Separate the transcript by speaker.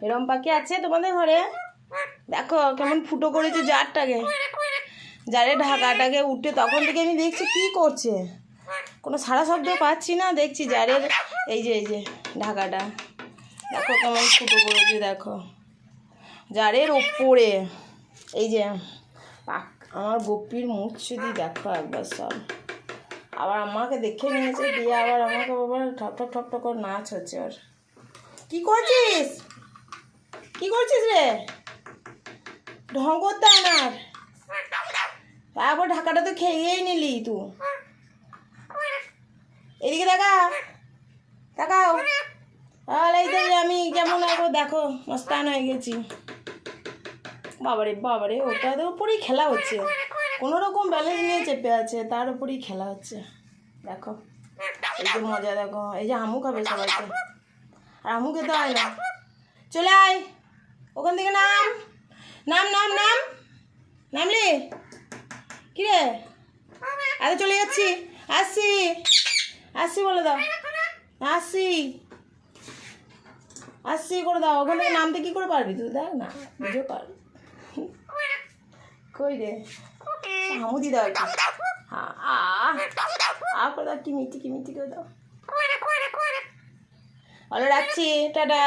Speaker 1: এরম পাখি আছে তোমাদের ঘরে? দেখো কেমন ফুটো করেছে জারটাকে, জারের ঢাকাটাকে উঠে তখন থেকে আমি দেখছি কি করছে, কোনো সারা শব্দ পাচ্ছি না, দেখছি জারের এই যে ঢাকাটা দেখো কেমন ফুটো করেছে, দেখো জারের ওপরে। এই যে আমার গোপির মুখ যদি দেখো একবার সব, আবার আমাকে দেখে নিয়েছে, দিয়ে আবার আমাকে আবার ঠপ ঠপ ঠপ ঠপ করে নাচ হচ্ছে। আর কি করছিস, কি করছিস রে? ঢং করতে আনার একবার ঢাকাটা তো খেয়েই নিলি তুই। এদিকে দেখাও দেখাও, আর এই তো আমি কেমন একবার দেখো মস্তান হয়ে গেছি। বাবারে বাবারে, ওটার উপরেই খেলা হচ্ছে, কোনো রকম ব্যালেন্স নিয়ে চেপে আছে, তার উপরেই খেলা হচ্ছে। দেখো এই যে মজা, দেখো এই যে আমু খাবে সবাইকে, আর আমু খেতে হয় না। চলে আয় ওখান থেকে, নাম নাম নাম নাম নামলি কিরে? আরে চলে যাচ্ছি, আসছি আসছি বলে দাও, আসছি আসছি করে দাও। ওখান থেকে নামতে কি করে পারবি তুই? দেখ না বুঝে পার, কই রে আমু দি দাও একটু, করে দাও, কি মিষ্টি কি মিষ্টি করে দাও। ভালো রাখছি, টাটা।